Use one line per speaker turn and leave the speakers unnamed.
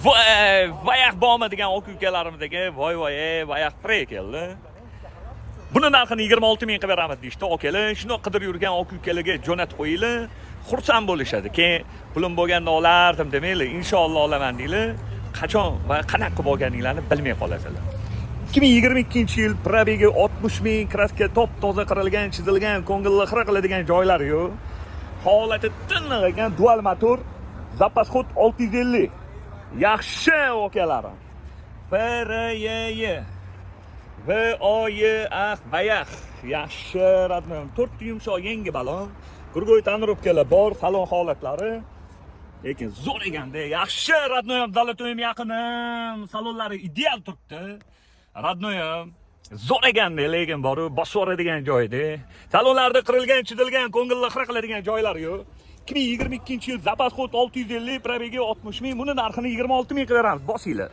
Voy, vayaq bormi degan aka ukalarimizga voy vayaq pre keldi. Buni narxini 26 ming qilib beramiz deyishdi akalar. Shuni qidirib yurgan aka ukalarga jo'natib qo'yinglar. Xursand bo'lishadi. Keyin pulim bo'lganda olardim demanglar. Inshaalloh olaman deylar. Qachon va qanaqa bo'lganinglarni bilmay qolasizlar. 2022-yil probegi 60 ming, kraska top toza qirilgan, chizilgan, ko'ngilli xira qiladigan joylar yo'q. Holati tiniq ekan, dual motor, zapas xod 650. Yaxshi okalarim. PRYY bayaq. Yaxshi radnom. 4 yumshoq yangi balon. Gurgoy tonirovkalar bor, salon holatlari. Lekin zo'r eganda, yaxshi radnoyam Zalotoyim yaqinim. Salonlari ideal turibdi. Radnoyam zo'r eganda, lekin boru bosib o'radigan joyda. Salonlarda qirilgan, chizilgan, ko'ngilli xira qiladigan joylar yo'q. 2022-yil zapas xod 650, probegi 60 ming, buni narxini 26 ming qilib beramiz. Bosinglar.